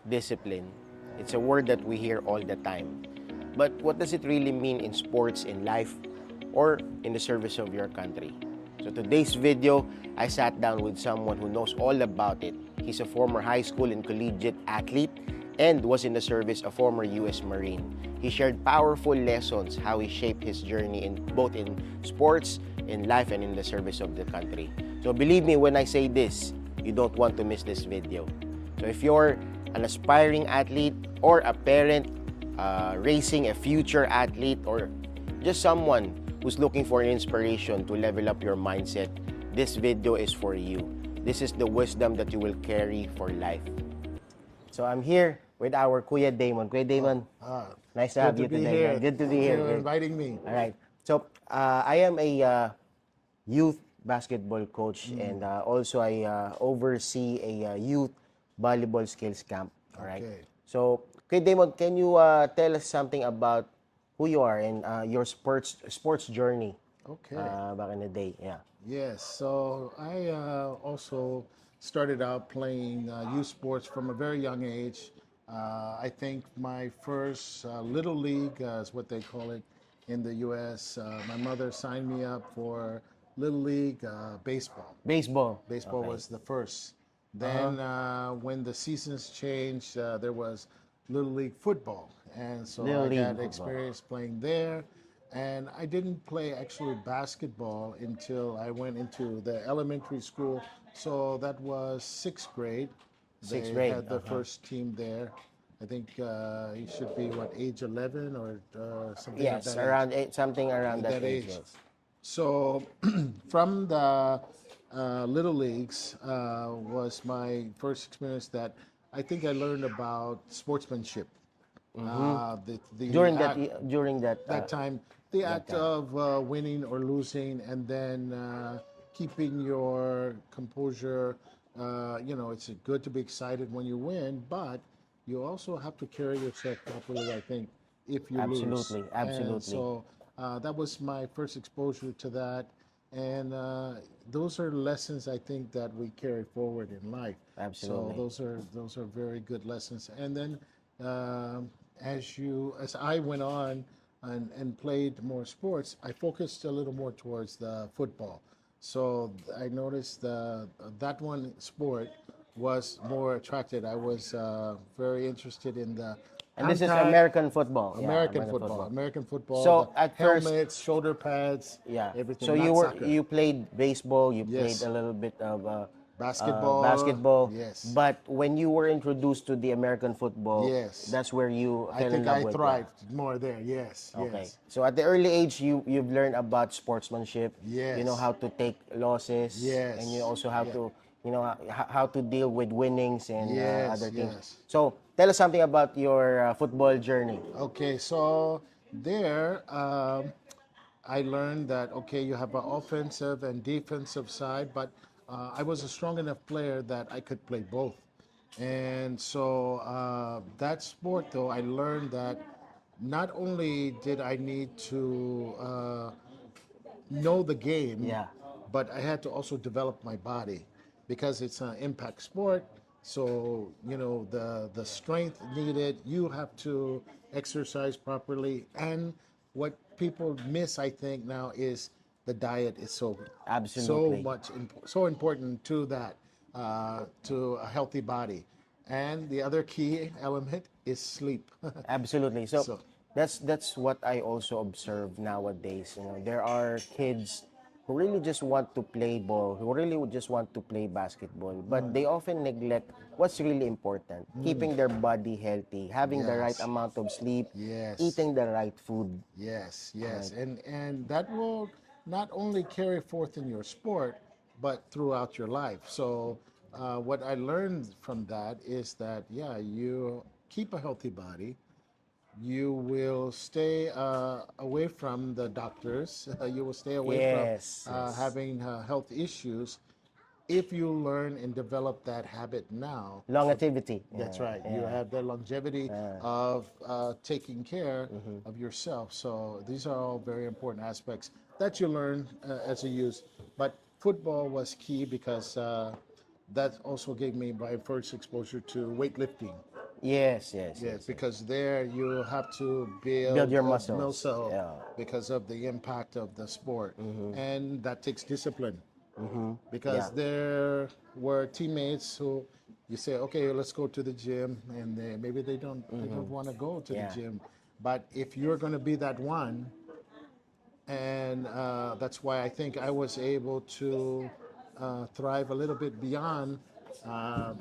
discipline. It's a word that we hear all the time. But what does it really mean in sports, in life, or in the service of your country? So today's video, I sat down with someone who knows all about it. He's a former high school and collegiate athlete and was in the service a former U.S. Marine. He shared powerful lessons how he shaped his journey in both in sports, in life, and in the service of the country. So believe me when I say this, you don't want to miss this video. So if you're an aspiring athlete or a parent raising a future athlete or just someone who's looking for an inspiration to level up your mindset, this video is for you. This is the wisdom that you will carry for life. So I'm here with our Kuya Damon. Kuya Damon, nice to have you today. Here. Good to be Thank here. you for inviting me. All right. So I am a youth basketball coach, and also I oversee a youth volleyball skills camp. All right. Okay. So, Kuya Damon, can you tell us something about who you are and your sports journey Okay. back in the day? Yeah. Yes. So I also started out playing youth sports from a very young age. I think my first little league is what they call it in the U.S. My mother signed me up for little league baseball. Baseball. Baseball Okay. was the first. Then when the seasons changed, there was Little League football. And so Little I League got football. experience playing there. And I didn't play actually basketball until I went into the elementary school. So that was sixth grade. Sixth They grade, had the first team there. I think he should be, what, age 11 or something like Yes, that around something around at that that age. age. Yes. So, from the little leagues was my first experience that I think I learned about sportsmanship. The During that act, during that that time, the act time. of winning or losing, and then keeping your composure. It's good to be excited when you win, but you also have to carry yourself properly, I think, if you lose. Absolutely, And absolutely. so that was my first exposure to that. And those are lessons I think that we carry forward in life. So Absolutely. those are very good lessons. And then um, as I went on and played more sports, I focused a little more towards the football. So I noticed that one sport was more attracted. I was very interested in the And this is contact, American football. Yeah, American football, American football, the So at first, helmets, shoulder pads, yeah. So everything, not soccer. you played baseball, you played Yes. a little bit of Basketball, basketball, yes. but when you were introduced to the American football, Yes. that's where you I fell in think love I with. thrived more there. Yes, Okay. yes, So at the early age, you've learned about sportsmanship. You know Yes. how to take losses, Yes. and you also how Yeah. to how to deal with winnings and other Yes, things. yes. So tell us something about your football journey. Okay, so there I learned that, okay, you have an offensive and defensive side, but I was a strong enough player that I could play both. And so that sport, though, I learned that not only did I need to know the game, Yeah. but I had to also develop my body because it's an impact sport. So the strength needed. You have to exercise properly, and what people miss, I think, now is the diet is Absolutely. so important to that to a healthy body, and the other key element is sleep. Absolutely. So So that's what I also observe nowadays. There are kids who really just want to play ball, who really would just want to play basketball, but they often neglect what's really important: keeping their body healthy, having the right yes, amount of sleep, yes. eating the right food. Yes, yes, and that will not only carry forth in your sport, but throughout your life. So, what I learned from that is that yeah, you keep a healthy body. You will stay away from the doctors. You will stay away from Yes, yes. having health issues if you learn and develop that habit now. Longevity. That's Yeah, right. You yeah. have the longevity of taking care of yourself. So these are all very important aspects that you learn as a youth. But football was key because that also gave me my first exposure to weightlifting. Yes, yes, Yes, yes, yes. because there you have to Build build your a muscles. muscle Yeah. because of the impact of the sport, and that takes discipline. Because Yeah. there were teammates who you say, okay, let's go to the gym, and maybe they don't want to go to the Yeah. gym, but if you're going to be that one, and that's why I think I was able to thrive a little bit beyond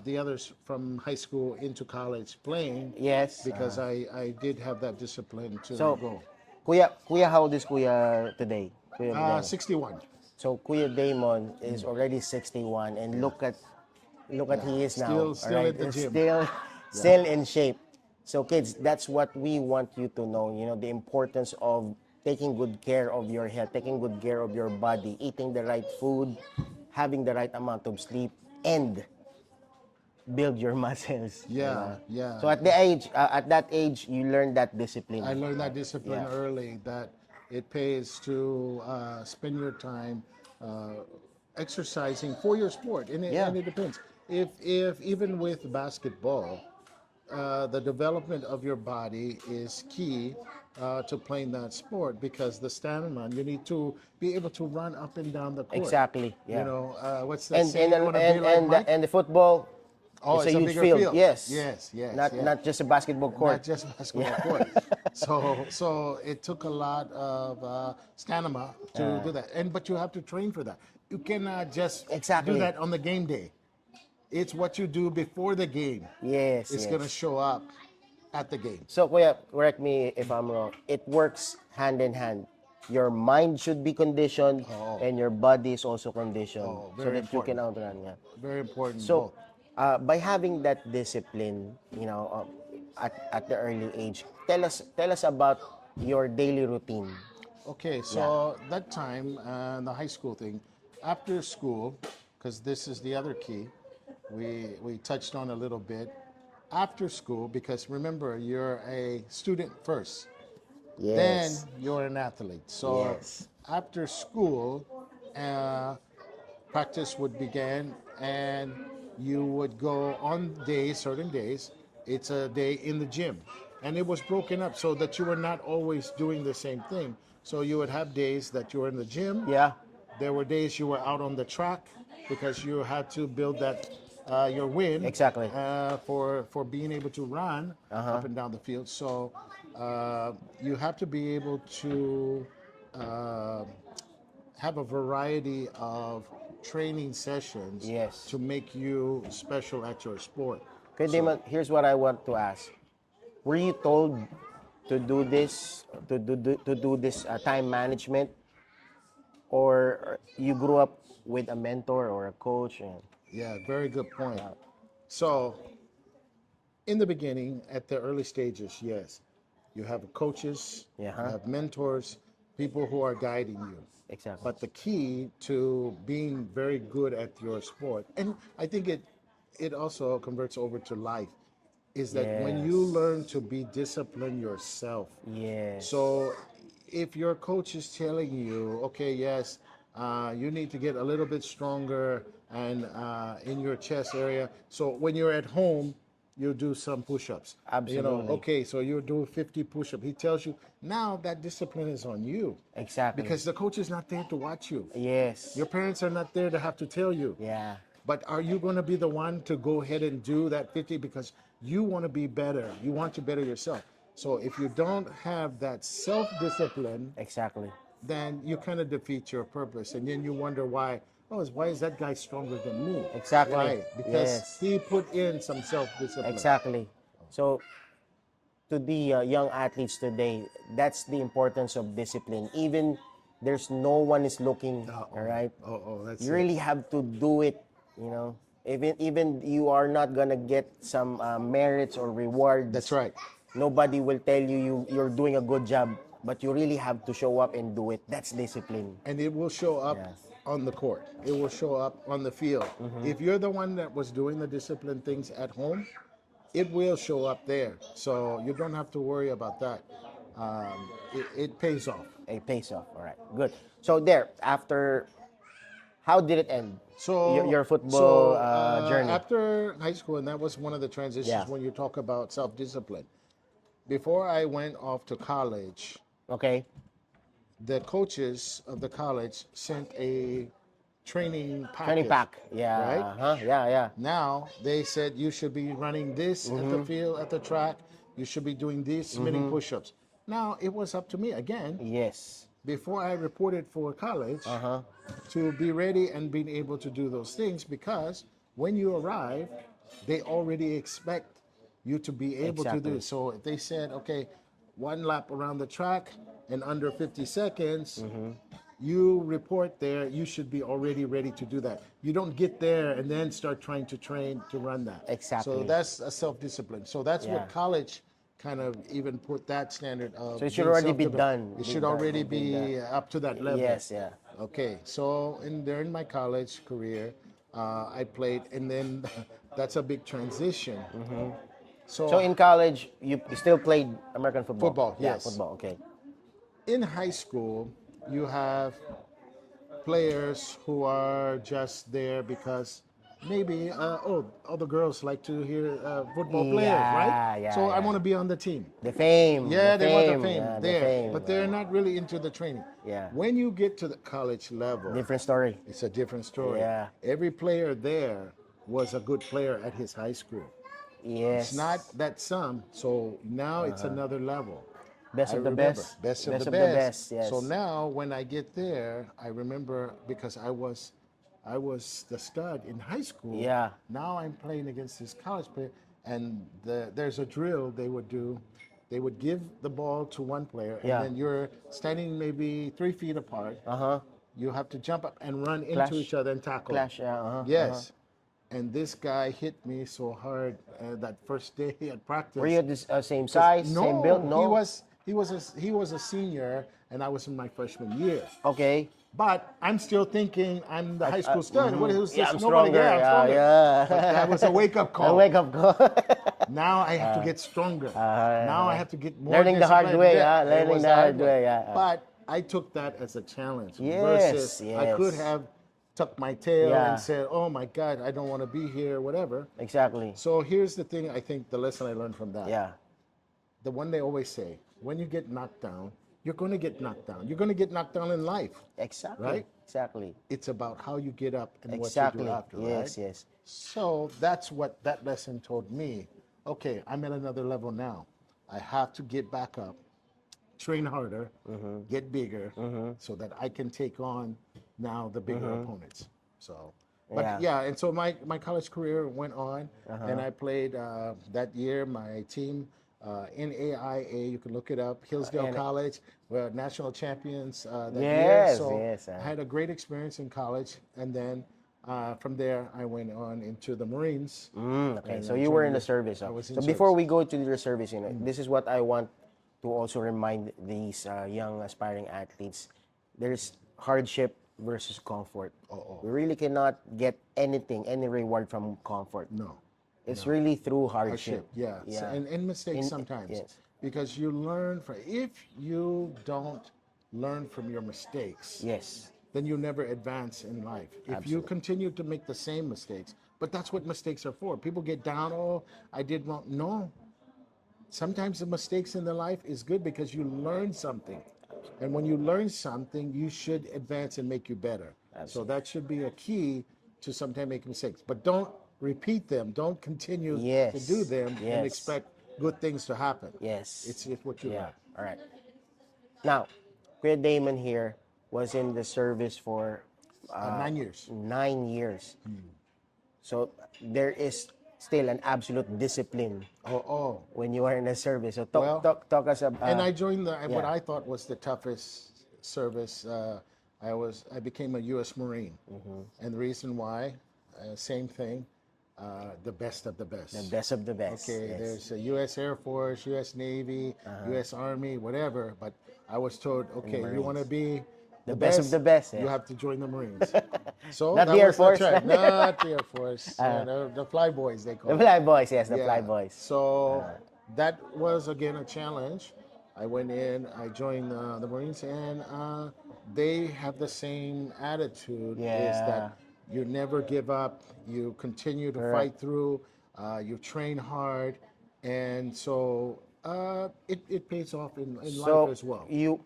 the others from high school into college playing, Yes. because I did have that discipline to So, go. Kuya, how old is Kuya today? Kuya Damon. 61. So Kuya Damon is already 61, and Yeah, look at yeah. he is now. All Still right, at the it's gym. Yeah. still in shape. So kids, that's what we want you to know. You know the importance of taking good care of your health, taking good care of your body, eating the right food, having the right amount of sleep, and build your muscles. You Yeah, know. yeah. So at that age, you learn that discipline. I learned that Right? discipline Yeah. early, that it pays to spend your time exercising for your sport, and Yeah. it depends. If even with basketball, the development of your body is key to playing that sport, because the stamina, you need to be able to run up and down the court. Exactly. You Yeah. know, what's that And and saying? You want to be and like and the, Mike? and the football, Oh, it's a it's a huge bigger field. field. Yes, Yes, yes, not yeah. not just a basketball court. Not just Yeah. basketball court. So it took a lot of stamina to do that, and but you have to train for that. You cannot just do Exactly. that on the game day. It's what you do before the game. Yes, It's gonna yes. show up at the game. So, Kuya, correct me if I'm wrong. It works hand in hand. Your mind should be conditioned, Oh, and your body is also conditioned, oh, so very that you can important. outrun. Yeah. Very important, So, both. by having that discipline, at the early age, tell us about your daily routine. Okay, Yeah. so that time, the high school thing, after school, because this is the other key, we touched on a little bit. After school, because remember, you're a student first, then Yes. you're an athlete. So Yes. after school, uh, practice would begin, and you would go on days, certain days. It's a day in the gym, and it was broken up so that you were not always doing the same thing. So you would have days that you were in the gym. Yeah. There were days you were out on the track, because you had to build that your win Exactly. for being able to run Uh-huh. up and down the field. So you have to be able to uh, have a variety of training sessions Yes. to make you special at your sport. Okay, So Damon, here's what I want to ask. Were you told to do this, to do this time management, or you grew up with a mentor or a coach? And, yeah, very good point. So in the beginning, at the early stages, yes, you have coaches, yeah, you huh? have mentors, people who are guiding you. Exactly. But the key to being very good at your sport, and I think it also converts over to life, is that when you Yes. learn to be disciplined yourself. Yes. So if your coach is telling you, okay, yes, you need to get a little bit stronger and in your chest area. So when you're at home, you do some push-ups. You know, Absolutely. okay, so you do 50 push-ups. He tells you, now that discipline is on you, Exactly. because the coach is not there to watch you. Yes. Your parents are not there to have to tell you. Yeah. But are you going to be the one to go ahead and do that 50 because you want to be better? You want to better yourself. So if you don't have that self-discipline, Exactly. then you kind of defeat your purpose. And then you wonder why, oh, why is that guy stronger than me? Exactly. Why? Because Yes. he put in some self-discipline. Exactly. So to the young athletes today, that's the importance of discipline. Even there's no one is looking, all Uh-oh. right? That's You it. really have to do it, you know. Even you are not gonna get some merits or That's rewards. right. Nobody will tell you're doing a good job, but you really have to show up and do it. That's discipline. And it will show up Yeah. on the court. It will show up on the field. Mm-hmm. If you're the one that was doing the discipline things at home, it will show up there. So you don't have to worry about that. It pays off. It pays off. All right, good. So there, after how did it end? So Your football journey. after high school, and that was one of the transitions Yeah. when you talk about self-discipline. Before I went off to college, Okay. the coaches of the college sent a training Training package, pack. Yeah. right? Yeah. Yeah. Now they said you should be running this at the field, at the track. You should be doing this many push-ups. Now it was up to me again Yes. before I reported for college to be ready and being able to do those things, because when you arrive, they already expect you to be able to do Exactly. it. So if they said, okay, one lap around the track in under 50 seconds, you report there, you should be already ready to do that. You don't get there and then start trying to train to run that. Exactly. So that's a self-discipline. So that's Yeah. what college kind of even put that standard of. So it should being already be self-disciplined. done. It Be should done, already be done. be up to that level. Yes. Yeah. Okay, so during my college career, I played, and then that's a big transition. So in college, you still played American football. Football, Yeah, yes. football. Okay. In high school, you have players who are just there because maybe all the girls like to hear football players, right? Yeah, So I yeah. want to be on the team. The fame. Yeah, the they want the fame. fame Yeah, the there, fame. but they're not really into the training. Yeah. When you get to the college level, Different story. it's a different story. Yeah. Every player there was a good player at his high school. Yes. It's not that some, so now it's another level. Best I of the remember, best. best of Best the of the best. best, yes. So now when I get there, I remember because I was the stud in high school. Yeah. Now I'm playing against this college player, and there's a drill they would do. They would give the ball to one player, Yeah. and then you're standing maybe 3 feet apart. You have to jump up and run Clash. into each other and tackle. Clash. Yeah. Yes. And this guy hit me so hard that first day at practice. Were you at the same size, No, same build? No. he was a senior, and I was in my freshman year. Okay. But I'm still thinking I'm the high school stud. What is Yeah, this? I'm Nobody, stronger. I'm Yeah, stronger. yeah. But that was a wake-up A call. wake up call. Now I have to get stronger. Now I have to get more Learning the hard disciplined. way, Yeah, huh? Learning was the hard way, yeah. But I took that as a challenge. Yes, Versus I could yes. have tucked my tail Yeah. and said, oh my God, I don't want to be here, whatever. Exactly. So here's the thing, I think the lesson I learned from that. Yeah. The one they always say, when you get knocked down, you're going to get knocked down. You're going to get knocked down in life. Exactly. Right? Exactly. It's about how you get up and Exactly. what you do after, Yes. right? Yes. So that's what that lesson told me. Okay, I'm at another level now. I have to get back up, train harder, get bigger, so that I can take on now the bigger opponents. So, but yeah, and so my college career went on, and I played that year. My team NAIA, you can look it up. Hillsdale College, we're national champions that year. Yes, So yes, I had a great experience in college, and then from there I went on into the Marines. Okay, And so I you were joined in the the- service. I was in So before service. we go to the service, this is what I want to also remind these young aspiring athletes. There's hardship versus comfort. We really cannot get anything, any reward from comfort. No. It's really through hardship. Yeah. So- Yeah. and mistakes sometimes. yes. Because you learn from, if you don't learn from your mistakes, Yes. then you never advance in life. If you continue to make the same mistakes, but that's what mistakes are for. People get down, oh, I did wrong. No. Sometimes the mistakes in the life is good because you learn something. And when you learn something, you should advance and make you better. So that should be a key to sometimes making mistakes. But don't repeat them. Don't continue to Yes. do them and Yes. expect good things to happen. Yes. It's what you Yeah. learn. All right. Now, Kuya Damon here was in the service for 9 years. 9 years. So there is still an absolute discipline Oh. when you are in the service. So talk, Well, talk us about. And I joined what yeah. I thought was the toughest service. I became a U.S. Marine, and the reason why, same thing, the best of the best. the best of the best. Okay, yes. there's a U.S. Air Force, U.S. Navy, U.S. Army, whatever. But I was told, okay, you want to be the best of the best, you yeah. have to join the Marines. So Not that the Air was Force. try. Not the Air Force. The Fly Boys, they call The it. Fly Boys, yes, the Yeah. Fly Boys. So that was again a challenge. I went in, I joined the Marines, and they have the same attitude is Yeah. that you never give up, you continue to Correct. fight through, you train hard, and so it pays off in life So as well. you,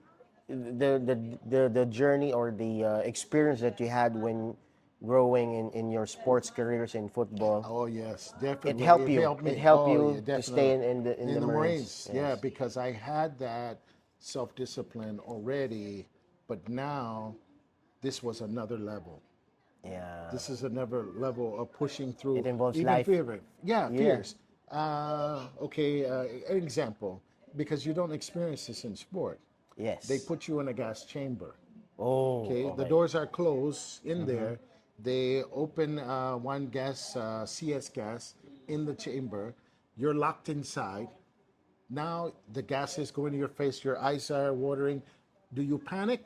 the journey or the experience that you had when growing in your sports careers in football, Oh yes, it definitely. helped It you. helped It me. helped Oh you yeah, to stay definitely. in In the the Marines. Marines, yeah, Yes. because I had that self-discipline already, but now this was another level. Yeah. This is another level of pushing It through, involves even life. fear. Yeah, Yeah. fears. Okay, an example, because you don't experience this in sport. They Yes. put you in a gas chamber. Oh, Okay, the okay. doors are closed in there. They open one gas, CS gas, in the chamber. You're locked inside. Now the gas is going to your face. Your eyes are watering. Do you panic?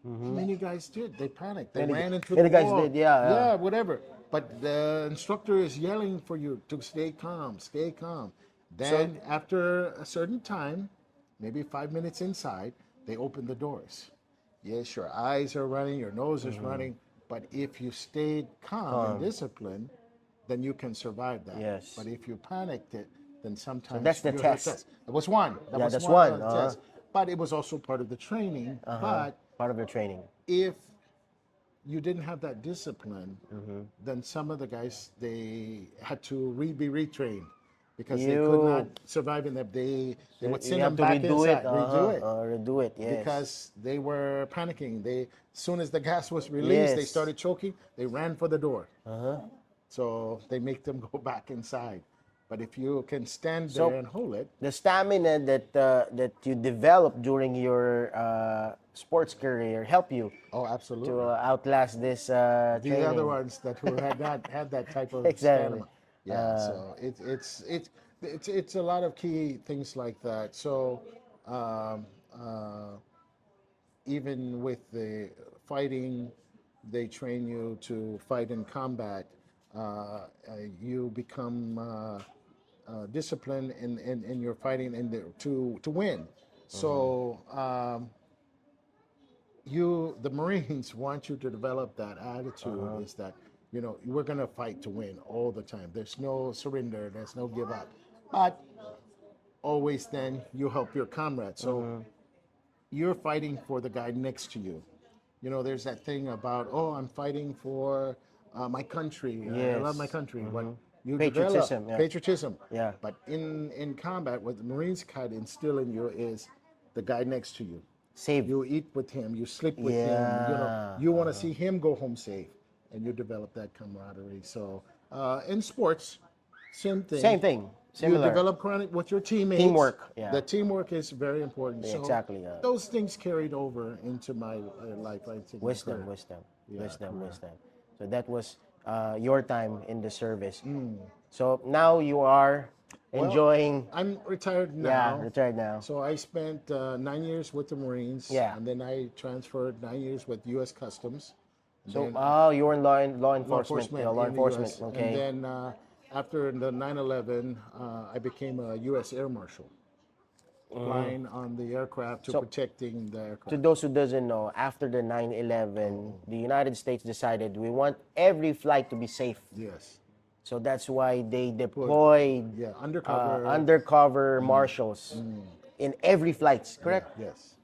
Many guys did. They panicked. They Many ran into the many guys did. wall. Yeah. Yeah. Yeah, whatever. But the instructor is yelling for you to stay calm, stay calm. So Then, after a certain time, maybe 5 minutes inside, they open the doors. Yes, your eyes are running, your nose is running, but if you stayed calm and calm. disciplined, then you can survive that. Yes. But if you panicked it, then So that's sometimes the you hurt test. us. That was one. That Yeah, was that's one one. test. But it was also part of the training. But Part of your training. if you didn't have that discipline, then some of the guys they had to be retrained because they could not You survive in that. They would you send have them to back redo it. inside, redo it Redo it. Yes. because they were panicking. They as soon as the gas was released, they Yes. started choking. They ran for the door. So they make them go back inside. But if you can stand there So and hold it, the stamina that you develop during your sports career help you oh, to absolutely. outlast this The other training. ones that who had not had that type of Exactly. stamina. Yeah, so it's a lot of key things like that. So um, uh, even with the fighting, they train you to fight in combat. You become disciplined in your fighting and to win. So the Marines want you to develop that attitude is that we're going to fight to win all the time. There's no surrender, there's no give up, but always then you help your comrade. So you're fighting for the guy next to you. There's that thing about, oh, I'm fighting for my country. I love my Yes. country. What you develop Patriotism. Yeah. patriotism. Yeah. But in combat, what the Marines kind of instill in you is the guy next to you. Save. You eat with him, you sleep with him. Yeah. You want to see him go home safe, and you develop that camaraderie. So in sports, same thing. Same thing. You Similar. develop chronic with your teammates. Teamwork. Yeah. The teamwork is very important. Yeah, So exactly. those things carried over into my life, into my Wisdom, career. wisdom, Yeah, wisdom, career. wisdom. So that was your time in the service. So now you are Well, enjoying, I'm retired yeah, now. retired now. So I spent 9 years with the Marines, Yeah. and then I transferred 9 years with U.S. Customs. And So, then you were in law law enforcement. Yeah, enforcement law in the enforcement. U.S. And Okay. then after the 9/11, I became a U.S. Air Marshal, flying on the aircraft to So, protecting the To aircraft. those who doesn't know, after the 9/11, the United States decided we want every flight to be safe. Yes. So that's why they Put deployed yeah undercover. undercover marshals in every flights. Yeah. Correct. Yes.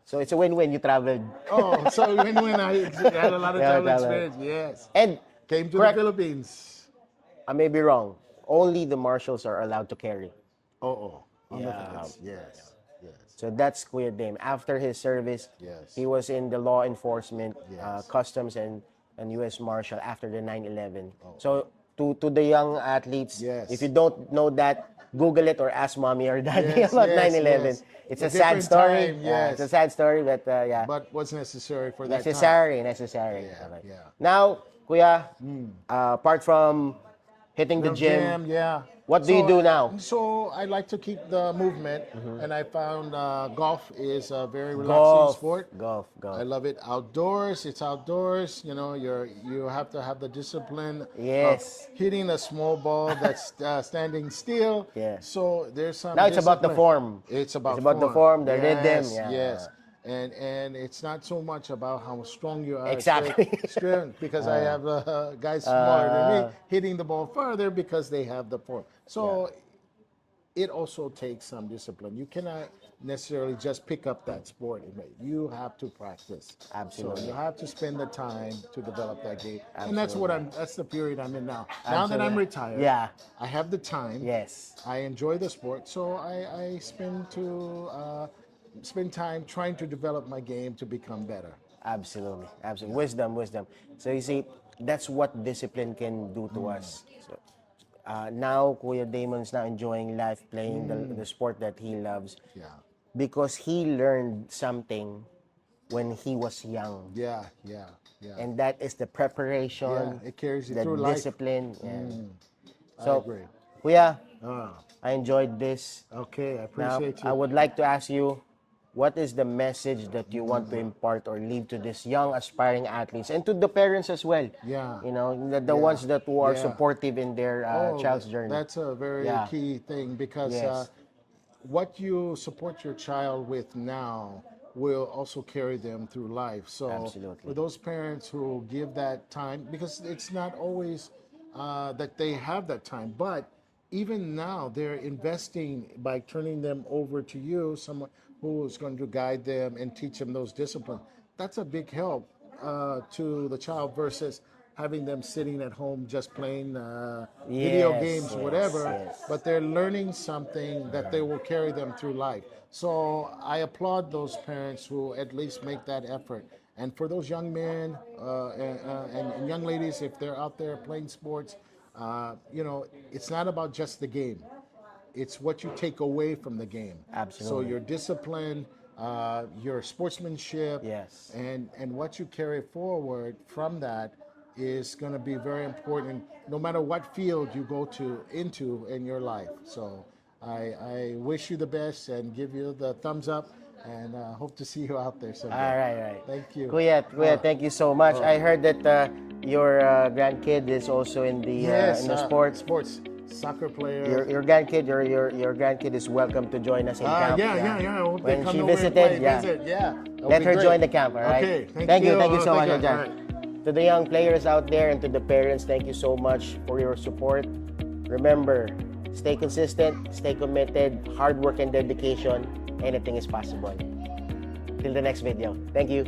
So it's a win-win. You traveled. Oh, so when I had a lot of Yeah, travel traveled. experience, yes. And Came to the correct. Philippines. I may be wrong. Only the marshals are allowed to carry. Oh, on the Yeah. flights. Yes. Yes. So that's Kuya Dame. After his service, Yes. he was in the law enforcement, Yes. customs, and U.S. Marshal after the 9/11. So to the young athletes, Yes. if you don't know that, Google it or ask mommy or daddy Yes, about yes, 9/11. yes. It's A a sad different story. time, Yeah, it's a yes. sad story, but yeah, But what's necessary for that time? necessary, necessary. Yeah, Okay. yeah. Now, Kuya, apart from hitting the The gym, yeah. what do you do now? So I like to keep the movement, and I found golf is a very relaxing Golf, sport. golf, I golf. love it outdoors. It's outdoors. You have to have the discipline of Yes. hitting a small ball that's standing still. Yeah. So there's some. Now it's about the discipline. form. It's about the form. form, the rhythm. Yes, Yeah. yes. and it's not so much about how strong you are, Exactly. strength, because I have guys smaller than me hitting the ball further because they have the form. So it also takes some discipline. You cannot necessarily just pick up that sport. You have to practice. Absolutely. So you have to spend the time to develop that game. And Absolutely. that's the period I'm in now. Now that I'm Absolutely. retired, Yeah. I have the time. Yes. I enjoy the sport, so I spend time trying to develop my game to become better. Absolutely. Absolutely. Wisdom, wisdom. So you see, that's what discipline can do to us. So, now, Kuya Damon's now enjoying life, playing the sport that he loves Yeah, because he learned something when he was young. yeah, yeah, yeah. And that is the preparation, Yeah, it carries you the through life. discipline. Yeah. I So, agree. Kuya, Ah, I enjoyed this. okay, I Now, appreciate I you. would like to ask you, what is the message that you want to impart or leave to these young aspiring athletes and to the parents as well? Yeah. You know, the Yeah. ones that who are Yeah. supportive in their child's journey. That's a very Yeah. key thing because Yes. what you support your child with now will also carry them through life. So Absolutely. for those parents who give that time, because it's not always that they have that time, but even now they're investing by turning them over to you, someone who is going to guide them and teach them those disciplines. That's a big help to the child versus having them sitting at home just playing video Yes, games, yes, whatever, yes. but they're learning something that they will carry them through life. So I applaud those parents who at least make that effort. And for those young men and young ladies, if they're out there playing sports, it's not about just the game. It's what you take away from the game. So Absolutely. your discipline, your sportsmanship, Yes. and what you carry forward from that is going to be very important no matter what field you go into in your life. So I wish you the best and give you the thumbs up and hope to see you out there someday. All right, right. Thank you. Kuya, thank you so much. I heard that your grandkid is also in Yes, the sports. sports, soccer player. Your grandkid, your grandkid is welcome to join us in camp. Yeah. I hope they When come she over and visited, play, visit. Yeah. That'll let be her great. join the camp. All right. Okay. Thank you so much, Thank you. Jan. All right. To the young players out there and to the parents, thank you so much for your support. Remember, stay consistent, stay committed, hard work and dedication. Anything is possible. Till the next video. Thank you.